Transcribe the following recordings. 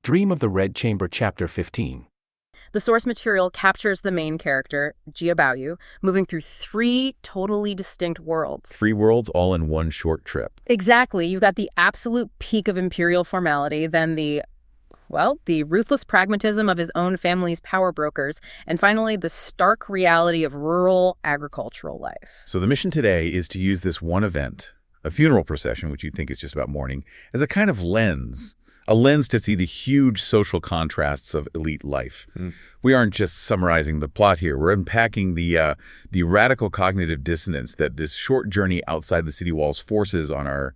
Dream of the Red Chamber, Chapter 15. The source material captures the main character, Jia Baoyu, moving through 3 totally distinct worlds. 3 worlds all in one short trip. Exactly. You've got the absolute peak of imperial formality, then the ruthless pragmatism of his own family's power brokers, and finally, the stark reality of rural agricultural life. So the mission today is to use this one event, a funeral procession, which you think is just about mourning, as a kind of lens. A lens to see the huge social contrasts of elite life. We aren't just summarizing the plot here. We're unpacking the radical cognitive dissonance that this short journey outside the city walls forces on our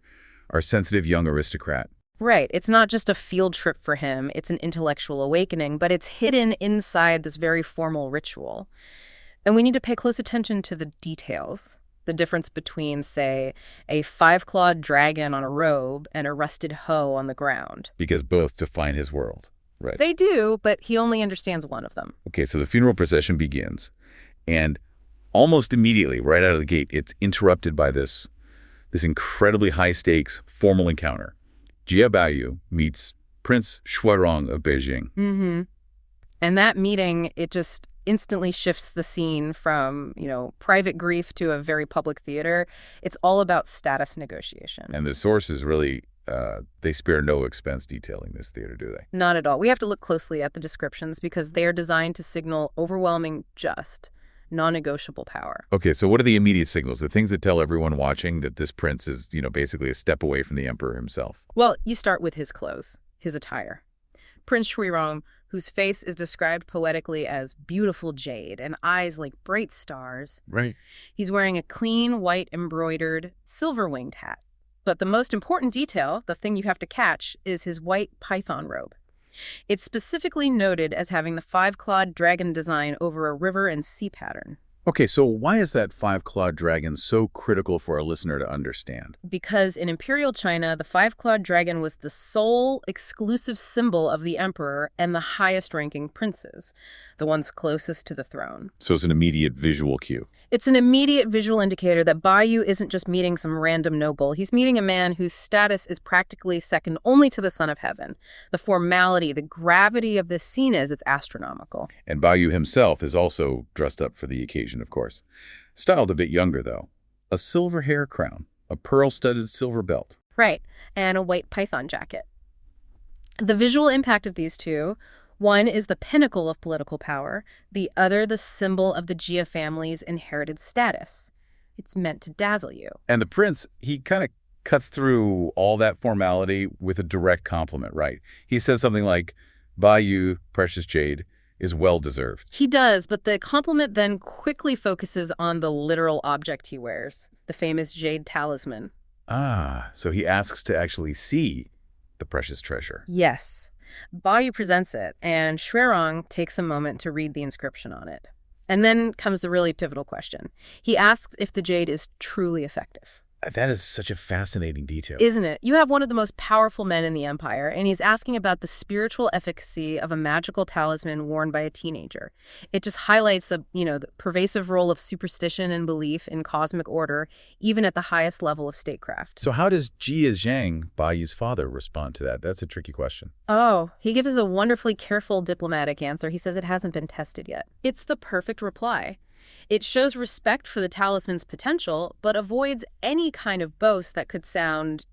sensitive young aristocrat. Right. It's not just a field trip for him. It's an intellectual awakening, but it's hidden inside this very formal ritual. And we need to pay close attention to the details. The difference between, say, a 5-clawed dragon on a robe and a rusted hoe on the ground. Because both define his world, right? They do, but he only understands one of them. Okay, so the funeral procession begins, and almost immediately, right out of the gate, it's interrupted by this incredibly high-stakes formal encounter. Jia Baoyu meets Prince Shuarong of Beijing. Mm-hmm. And that meeting, it just instantly shifts the scene from, private grief to a very public theater. It's all about status negotiation. And the sources really, they spare no expense detailing this theater, do they? Not at all. We have to look closely at the descriptions because they are designed to signal overwhelming, just, non-negotiable power. Okay, so what are the immediate signals, the things that tell everyone watching that this prince is, basically a step away from the emperor himself? Well, you start with his clothes, his attire. Prince Shuirong, whose face is described poetically as beautiful jade and eyes like bright stars. Right. He's wearing a clean, white, embroidered, silver-winged hat. But the most important detail, the thing you have to catch, is his white python robe. It's specifically noted as having the 5-clawed dragon design over a river and sea pattern. Okay, so why is that 5-clawed dragon so critical for our listener to understand? Because in Imperial China, the 5-clawed dragon was the sole exclusive symbol of the emperor and the highest-ranking princes, the ones closest to the throne. So it's an immediate visual cue. It's an immediate visual indicator that Baoyu isn't just meeting some random noble. He's meeting a man whose status is practically second only to the Son of Heaven. The formality, the gravity of this scene it's astronomical. And Baoyu himself is also dressed up for the occasion, of course. Styled a bit younger, though. A silver hair crown, a pearl-studded silver belt. Right, and a white python jacket. The visual impact of these two, one is the pinnacle of political power, the other the symbol of the Jia family's inherited status. It's meant to dazzle you. And the prince, he kind of cuts through all that formality with a direct compliment, right? He says something like, Baoyu, precious jade, is well-deserved. He does, but the compliment then quickly focuses on the literal object he wears, the famous jade talisman. Ah, so he asks to actually see the precious treasure. Yes. Baoyu presents it, and Shuirong takes a moment to read the inscription on it. And then comes the really pivotal question. He asks if the jade is truly effective. That is such a fascinating detail. Isn't it? You have one of the most powerful men in the empire, and he's asking about the spiritual efficacy of a magical talisman worn by a teenager. It just highlights the pervasive role of superstition and belief in cosmic order, even at the highest level of statecraft. So how does Jia Zhang, Baoyu's father, respond to that? That's a tricky question. Oh, he gives us a wonderfully careful diplomatic answer. He says it hasn't been tested yet. It's the perfect reply. It shows respect for the talisman's potential, but avoids any kind of boast that could sound,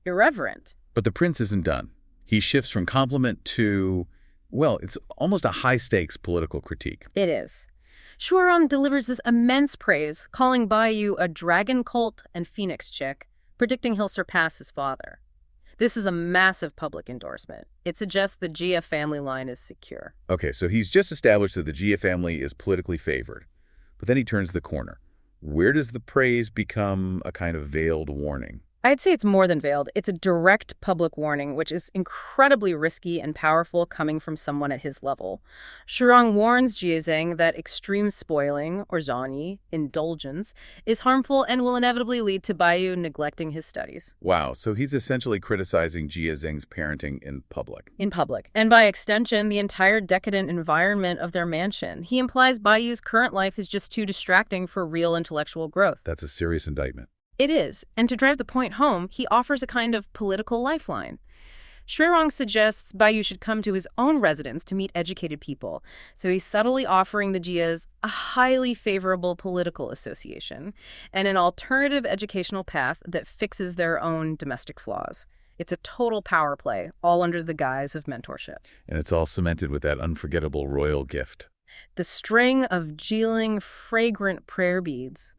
irreverent. But the prince isn't done. He shifts from compliment to, it's almost a high-stakes political critique. It is. Shuirong delivers this immense praise, calling Baoyu a dragon colt and phoenix chick, predicting he'll surpass his father. This is a massive public endorsement. It suggests the Jia family line is secure. Okay, so he's just established that the Jia family is politically favored. But then he turns the corner. Where does the praise become a kind of veiled warning? I'd say it's more than veiled. It's a direct public warning, which is incredibly risky and powerful coming from someone at his level. Shuirong warns Jiazeng that extreme spoiling, or zhongyi, indulgence, is harmful and will inevitably lead to Baoyu neglecting his studies. Wow, so he's essentially criticizing Jiazeng's parenting in public. In public. And by extension, the entire decadent environment of their mansion. He implies Baoyu's current life is just too distracting for real intellectual growth. That's a serious indictment. It is. And to drive the point home, he offers a kind of political lifeline. Shuirong suggests Baiyu should come to his own residence to meet educated people, so he's subtly offering the Jias a highly favorable political association and an alternative educational path that fixes their own domestic flaws. It's a total power play, all under the guise of mentorship. And it's all cemented with that unforgettable royal gift. The string of Jieling, fragrant prayer beads,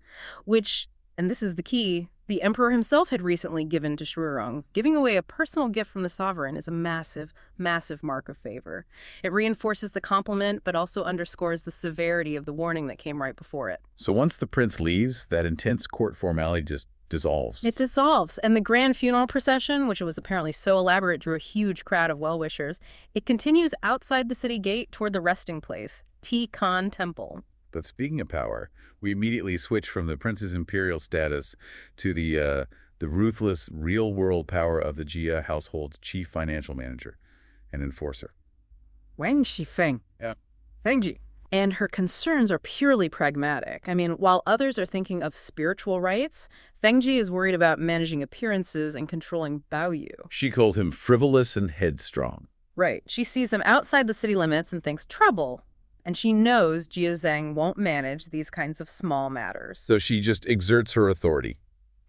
which, and this is the key, the emperor himself had recently given to Shuirong. Giving away a personal gift from the sovereign is a massive, massive mark of favor. It reinforces the compliment, but also underscores the severity of the warning that came right before it. So once the prince leaves, that intense court formality just dissolves. It dissolves, and the grand funeral procession, which was apparently so elaborate, drew a huge crowd of well-wishers. It continues outside the city gate toward the resting place, T-Khan Temple. But speaking of power, we immediately switch from the prince's imperial status to the ruthless, real-world power of the Jia household's chief financial manager and enforcer. Wang Shifeng. Yeah. Fengji. And her concerns are purely pragmatic. I mean, while others are thinking of spiritual rights, Fengji is worried about managing appearances and controlling Baoyu. She calls him frivolous and headstrong. Right. She sees him outside the city limits and thinks trouble. And she knows Jia Zhang won't manage these kinds of small matters. So she just exerts her authority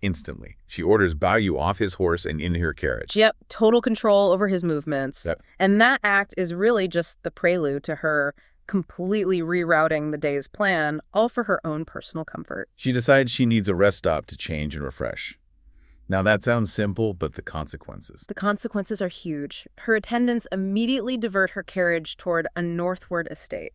instantly. She orders Baoyu off his horse and in her carriage. Yep, total control over his movements. Yep. And that act is really just the prelude to her completely rerouting the day's plan, all for her own personal comfort. She decides she needs a rest stop to change and refresh. Now that sounds simple, but the consequences. The consequences are huge. Her attendants immediately divert her carriage toward a northward estate.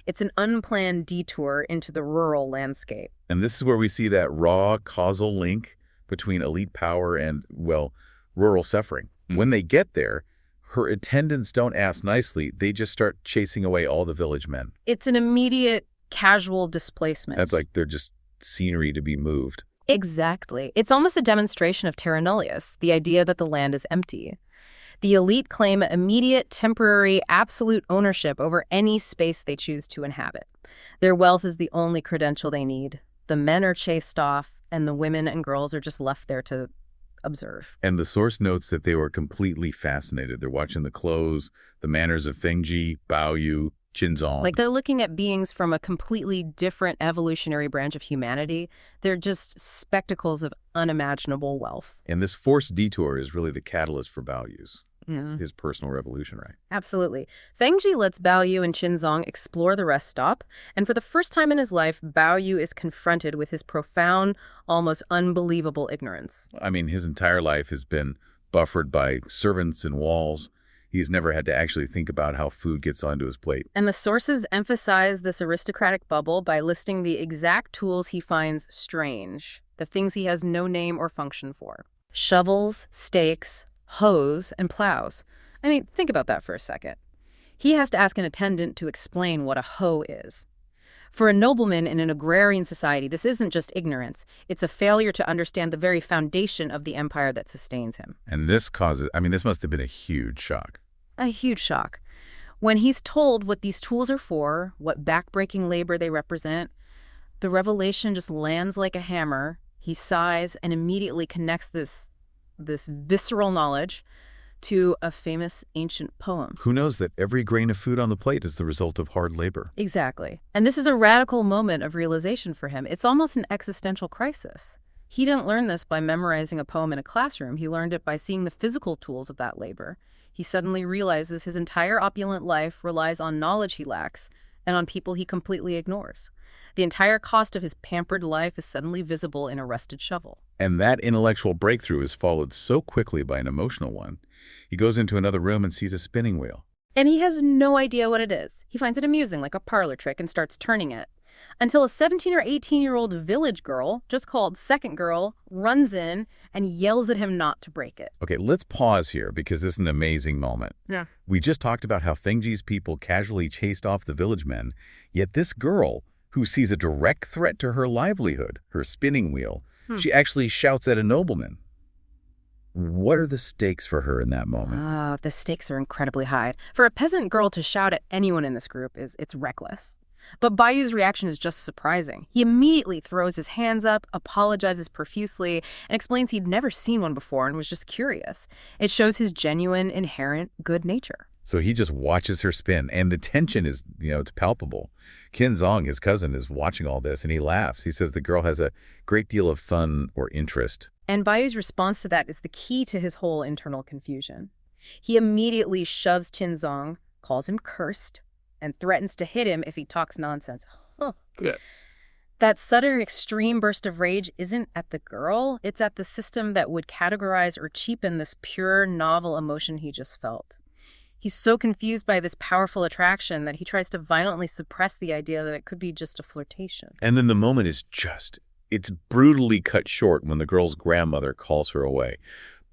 It's an unplanned detour into the rural landscape. And this is where we see that raw causal link between elite power and, well, rural suffering. When they get there, her attendants don't ask nicely. They just start chasing away all the village men. It's an immediate casual displacement. That's like they're just scenery to be moved. Exactly. It's almost a demonstration of terra nullius, the idea that the land is empty. The elite claim immediate, temporary, absolute ownership over any space they choose to inhabit. Their wealth is the only credential they need. The men are chased off, and the women and girls are just left there to observe. And the source notes that they were completely fascinated. They're watching the clothes, the manners of Fengji, Baoyu, Qinzong. Like they're looking at beings from a completely different evolutionary branch of humanity. They're just spectacles of unimaginable wealth. And this forced detour is really the catalyst for Baoyu's. Yeah. His personal revolution, right? Absolutely. Fengji lets Baoyu and Qinzong explore the rest stop, and for the first time in his life, Baoyu is confronted with his profound, almost unbelievable ignorance. I mean, his entire life has been buffered by servants and walls. He's never had to actually think about how food gets onto his plate. And the sources emphasize this aristocratic bubble by listing the exact tools he finds strange, the things he has no name or function for. Shovels, stakes, hoes, and plows. I mean, think about that for a second. He has to ask an attendant to explain what a hoe is. For a nobleman in an agrarian society, this isn't just ignorance. It's a failure to understand the very foundation of the empire that sustains him. And this causes, I mean, this must have been a huge shock. A huge shock. When he's told what these tools are for, what backbreaking labor they represent, the revelation just lands like a hammer. He sighs and immediately connects this visceral knowledge to a famous ancient poem. Who knows that every grain of food on the plate is the result of hard labor? Exactly. And this is a radical moment of realization for him. It's almost an existential crisis. He didn't learn this by memorizing a poem in a classroom. He learned it by seeing the physical tools of that labor. He suddenly realizes his entire opulent life relies on knowledge he lacks and on people he completely ignores. The entire cost of his pampered life is suddenly visible in a rusted shovel. And that intellectual breakthrough is followed so quickly by an emotional one. He goes into another room and sees a spinning wheel. And he has no idea what it is. He finds it amusing, like a parlor trick, and starts turning it. Until a 17 or 18-year-old village girl, just called Second Girl, runs in and yells at him not to break it. Okay, let's pause here because this is an amazing moment. Yeah. We just talked about how Fengji's people casually chased off the village men, yet this girl, who sees a direct threat to her livelihood, her spinning wheel, she actually shouts at a nobleman. What are the stakes for her in that moment? The stakes are incredibly high. For a peasant girl to shout at anyone in this group it's reckless. But Bayu's reaction is just surprising. He immediately throws his hands up, apologizes profusely, and explains he'd never seen one before and was just curious. It shows his genuine, inherent good nature. So he just watches her spin, and the tension is, it's palpable. Qin Zong, his cousin, is watching all this, and he laughs. He says the girl has a great deal of fun or interest. And Bayu's response to that is the key to his whole internal confusion. He immediately shoves Qin Zong, calls him cursed, and threatens to hit him if he talks nonsense. Huh. Yeah. That sudden extreme burst of rage isn't at the girl, it's at the system that would categorize or cheapen this pure, novel emotion he just felt. He's so confused by this powerful attraction that he tries to violently suppress the idea that it could be just a flirtation. And then the moment is it's brutally cut short when the girl's grandmother calls her away.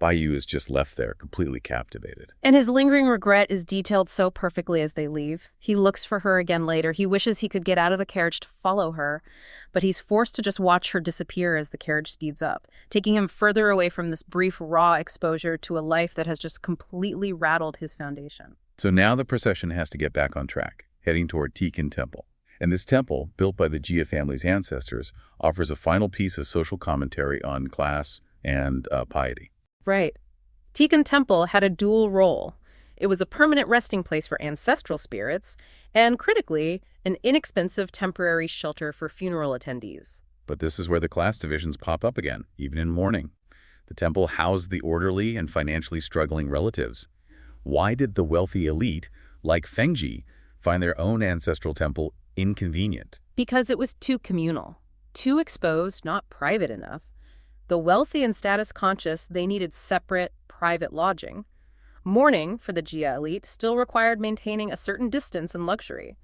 Bayu is just left there, completely captivated. And his lingering regret is detailed so perfectly as they leave. He looks for her again later. He wishes he could get out of the carriage to follow her, but he's forced to just watch her disappear as the carriage speeds up, taking him further away from this brief, raw exposure to a life that has just completely rattled his foundation. So now the procession has to get back on track, heading toward Tikin Temple. And this temple, built by the Jia family's ancestors, offers a final piece of social commentary on class and piety. Right. Tikin Temple had a dual role. It was a permanent resting place for ancestral spirits, and critically, an inexpensive temporary shelter for funeral attendees. But this is where the class divisions pop up again, even in mourning. The temple housed the orderly and financially struggling relatives. Why did the wealthy elite, like Fengji, find their own ancestral temple inconvenient? Because it was too communal, too exposed, not private enough. The wealthy and status-conscious, they needed separate, private lodging. Mourning, for the Jia elite, still required maintaining a certain distance and luxury.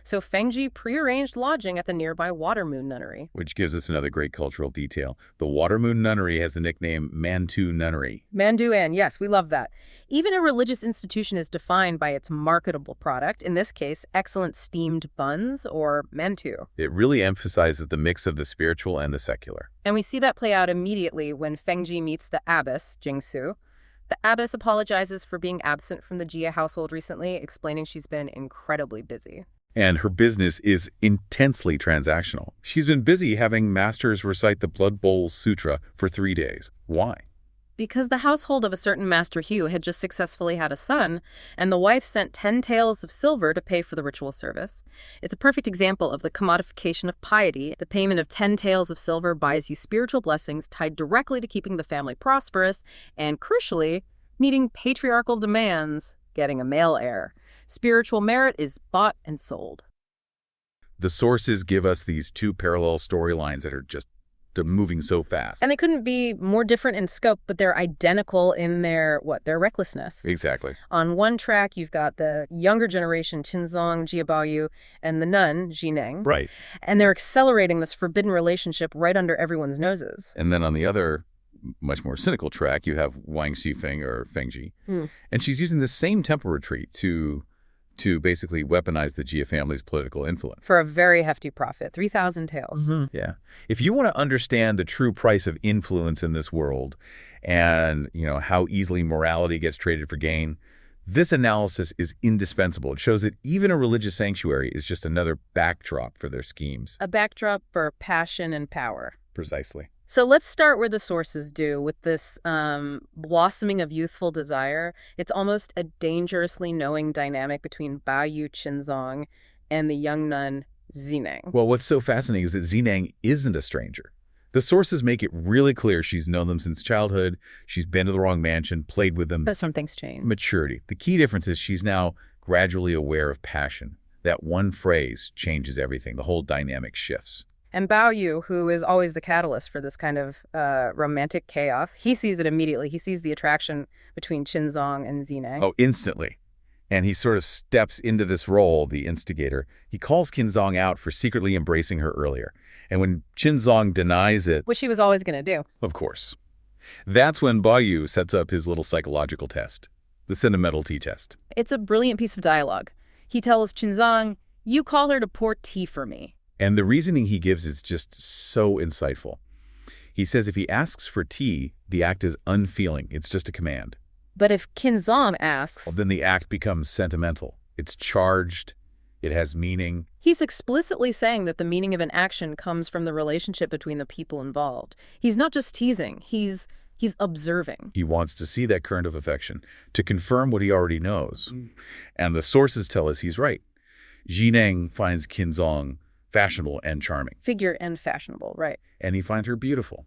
So Fengji prearranged lodging at the nearby Watermoon Nunnery. Which gives us another great cultural detail. The Watermoon Nunnery has the nickname Mantu Nunnery. Manduan, yes, we love that. Even a religious institution is defined by its marketable product, in this case, excellent steamed buns, or mantu. It really emphasizes the mix of the spiritual and the secular. And we see that play out immediately when Fengji meets the abbess, Jingsu. The abbess apologizes for being absent from the Jia household recently, explaining she's been incredibly busy. And her business is intensely transactional. She's been busy having masters recite the Blood Bowl Sutra for 3 days. Why? Because the household of a certain Master Hugh had just successfully had a son, and the wife sent 10 taels of silver to pay for the ritual service. It's a perfect example of the commodification of piety. The payment of 10 taels of silver buys you spiritual blessings tied directly to keeping the family prosperous, and crucially, meeting patriarchal demands, getting a male heir. Spiritual merit is bought and sold. The sources give us these two parallel storylines that are just moving so fast. And they couldn't be more different in scope, but they're identical in their recklessness. Exactly. On one track, you've got the younger generation, Qinzong, Jiabaoyu, and the nun, Jineng. Right. And they're accelerating this forbidden relationship right under everyone's noses. And then on the other, much more cynical track, you have Wang Xifeng, or Fengji. And she's using the same temple retreat to basically weaponize the Jia family's political influence. For a very hefty profit, 3,000 taels. Yeah. If you want to understand the true price of influence in this world and, how easily morality gets traded for gain, this analysis is indispensable. It shows that even a religious sanctuary is just another backdrop for their schemes. A backdrop for passion and power. Precisely. So let's start where the sources do, with this blossoming of youthful desire. It's almost a dangerously knowing dynamic between Bayu Qinzong and the young nun Zineng. Well, what's so fascinating is that Zineng isn't a stranger. The sources make it really clear she's known them since childhood. She's been to the wrong mansion, played with them. But some things change. Maturity. The key difference is she's now gradually aware of passion. That one phrase changes everything. The whole dynamic shifts. And Baoyu, who is always the catalyst for this kind of romantic chaos, he sees it immediately. He sees the attraction between Qinzong and Zineng. Oh, instantly. And he sort of steps into this role, the instigator. He calls Qinzong out for secretly embracing her earlier. And when Qinzong denies it... Which he was always going to do. Of course. That's when Baoyu sets up his little psychological test, the sentimental tea test. It's a brilliant piece of dialogue. He tells Qinzong, "You call her to pour tea for me." And the reasoning he gives is just so insightful. He says if he asks for tea, the act is unfeeling. It's just a command. But if Qinzong asks... Well, then the act becomes sentimental. It's charged. It has meaning. He's explicitly saying that the meaning of an action comes from the relationship between the people involved. He's not just teasing, he's observing. He wants to see that current of affection, to confirm what he already knows. And the sources tell us he's right. Jineng finds Qinzong fashionable and charming. Figure and fashionable, right. And he finds her beautiful.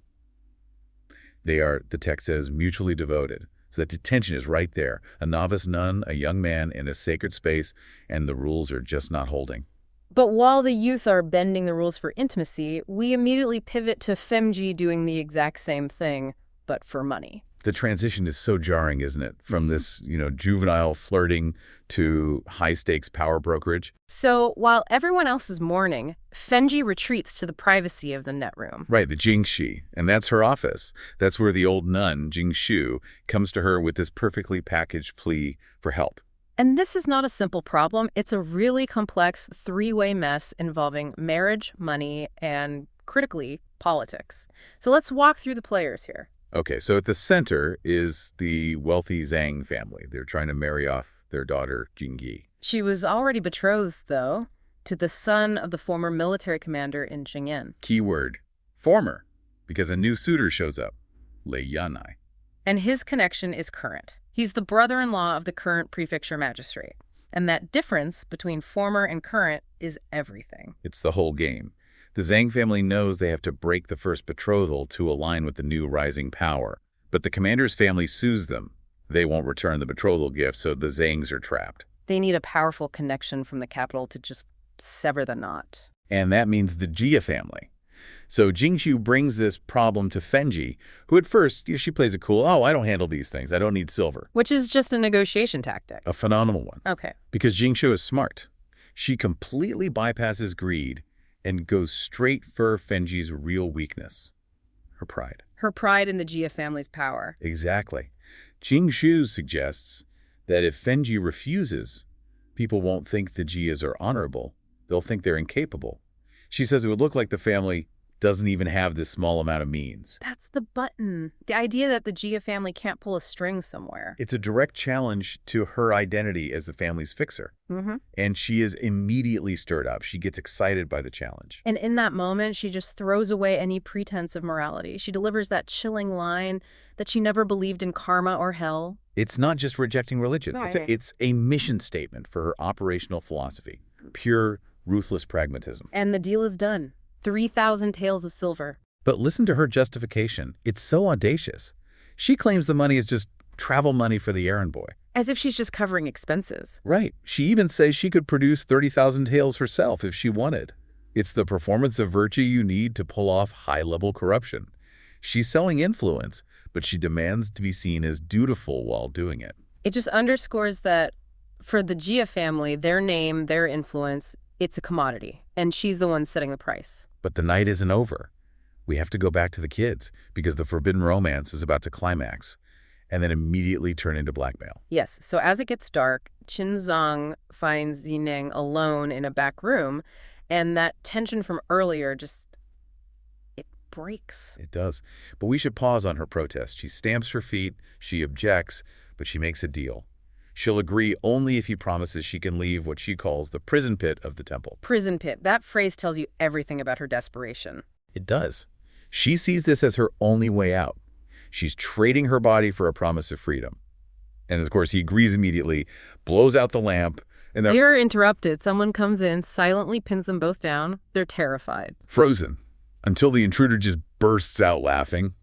They are, the text says, mutually devoted. So that tension is right there. A novice nun, a young man in a sacred space, and the rules are just not holding. But while the youth are bending the rules for intimacy, we immediately pivot to Femji doing the exact same thing, but for money. The transition is so jarring, isn't it? From this, juvenile flirting to high-stakes power brokerage. So while everyone else is mourning, Fenji retreats to the privacy of the net room. Right, the Jingxi. And that's her office. That's where the old nun, Jingshu, comes to her with this perfectly packaged plea for help. And this is not a simple problem. It's a really complex three-way mess involving marriage, money, and, critically, politics. So let's walk through the players here. Okay, so at the center is the wealthy Zhang family. They're trying to marry off their daughter, Jingyi. She was already betrothed, though, to the son of the former military commander in Jingyan. Keyword, former, because a new suitor shows up, Lei Yanai. And his connection is current. He's the brother-in-law of the current prefecture magistrate. And that difference between former and current is everything. It's the whole game. The Zhang family knows they have to break the first betrothal to align with the new rising power. But the commander's family sues them. They won't return the betrothal gift, so the Zhangs are trapped. They need a powerful connection from the capital to just sever the knot. And that means the Jia family. So Jingshu brings this problem to Fenji, who at first, she plays it cool. Oh, I don't handle these things. I don't need silver. Which is just a negotiation tactic. A phenomenal one. Okay. Because Jingshu is smart. She completely bypasses greed and goes straight for Fenji's real weakness, her pride. Her pride in the Jia family's power. Exactly. Jingshu suggests that if Fenji refuses, people won't think the Jias are honorable. They'll think they're incapable. She says it would look like the family doesn't even have this small amount of means. That's the button. The idea that the Jia family can't pull a string somewhere. It's a direct challenge to her identity as the family's fixer. Mm-hmm. And she is immediately stirred up. She gets excited by the challenge. And in that moment, she just throws away any pretense of morality. She delivers that chilling line that she never believed in karma or hell. It's not just rejecting religion. No, It's a mission statement for her operational philosophy. Pure, ruthless pragmatism. And the deal is done. 3,000 taels of silver. But listen to her justification. It's so audacious. She claims the money is just travel money for the errand boy. As if she's just covering expenses. Right. She even says she could produce 30,000 taels herself if she wanted. It's the performance of virtue you need to pull off high-level corruption. She's selling influence, but she demands to be seen as dutiful while doing it. It just underscores that for the Jia family, their name, their influence, it's a commodity. And she's the one setting the price. But the night isn't over. We have to go back to the kids because the forbidden romance is about to climax and then immediately turn into blackmail. Yes. So as it gets dark, Qinzong finds Zineng alone in a back room, and that tension from earlier it breaks. It does. But we should pause on her protest. She stamps her feet, she objects, but she makes a deal. She'll agree only if he promises she can leave what she calls the prison pit of the temple. Prison pit. That phrase tells you everything about her desperation. It does. She sees this as her only way out. She's trading her body for a promise of freedom. And of course, he agrees immediately, blows out the lamp, and they're interrupted. Someone comes in, silently pins them both down. They're terrified. Frozen. Until the intruder just bursts out laughing.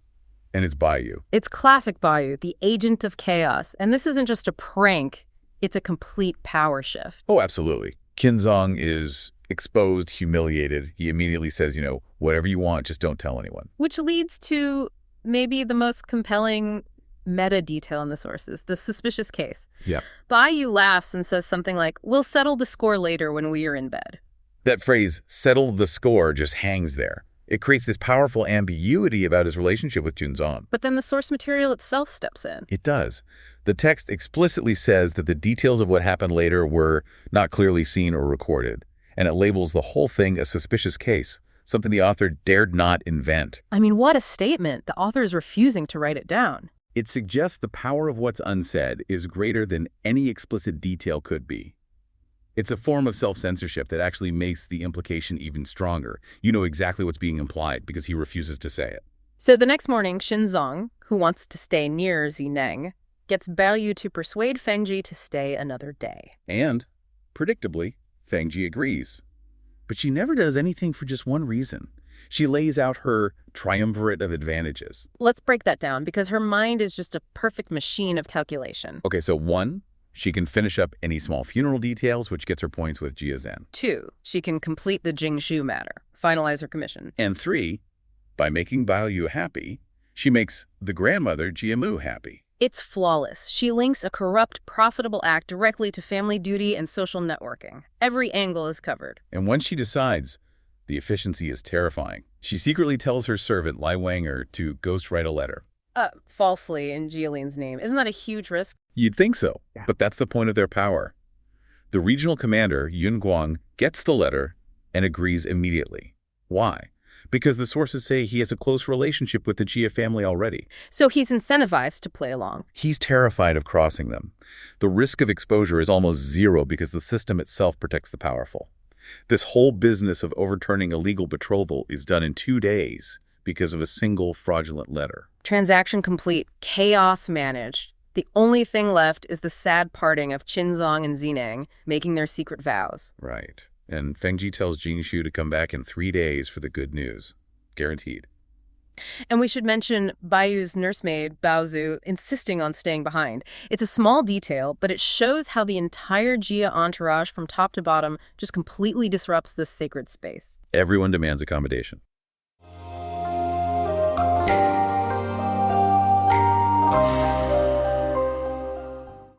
And it's Bayou. It's classic Bayou, the agent of chaos. And this isn't just a prank. It's a complete power shift. Oh, absolutely. Qinzong is exposed, humiliated. He immediately says, whatever you want, just don't tell anyone. Which leads to maybe the most compelling meta detail in the sources, the suspicious case. Yeah. Bayou laughs and says something like, "We'll settle the score later when we are in bed." That phrase, settle the score, just hangs there. It creates this powerful ambiguity about his relationship with Junzong. But then the source material itself steps in. It does. The text explicitly says that the details of what happened later were not clearly seen or recorded, and it labels the whole thing a suspicious case, something the author dared not invent. I mean, what a statement. The author is refusing to write it down. It suggests the power of what's unsaid is greater than any explicit detail could be. It's a form of self-censorship that actually makes the implication even stronger. You know exactly what's being implied because he refuses to say it. So the next morning, Xinzong, who wants to stay near Zineng, gets Baoyu to persuade Fengji to stay another day. And, predictably, Fengji agrees. But she never does anything for just one reason. She lays out her triumvirate of advantages. Let's break that down, because her mind is just a perfect machine of calculation. Okay, so 1, she can finish up any small funeral details, which gets her points with Jia Zhen. 2, she can complete the Jingshu matter, finalize her commission. And 3, by making Baoyu happy, she makes the grandmother Jia Mu happy. It's flawless. She links a corrupt, profitable act directly to family duty and social networking. Every angle is covered. And once she decides, the efficiency is terrifying. She secretly tells her servant Lai Wanger to ghostwrite a letter. Falsely in Jialin's name. Isn't that a huge risk? You'd think so, Yeah. but that's the point of their power. The regional commander, Yun Guang, gets the letter and agrees immediately. Why? Because the sources say he has a close relationship with the Jia family already. So he's incentivized to play along. He's terrified of crossing them. The risk of exposure is almost zero because the system itself protects the powerful. This whole business of overturning a legal betrothal is done in 2 days because of a single fraudulent letter. Transaction complete. Chaos managed. The only thing left is the sad parting of Qinzong and Zineng making their secret vows. Right. And Fengji tells Jingshu to come back in 3 days for the good news. Guaranteed. And we should mention Baoyu's nursemaid, Baozu, insisting on staying behind. It's a small detail, but it shows how the entire Jia entourage from top to bottom just completely disrupts this sacred space. Everyone demands accommodation.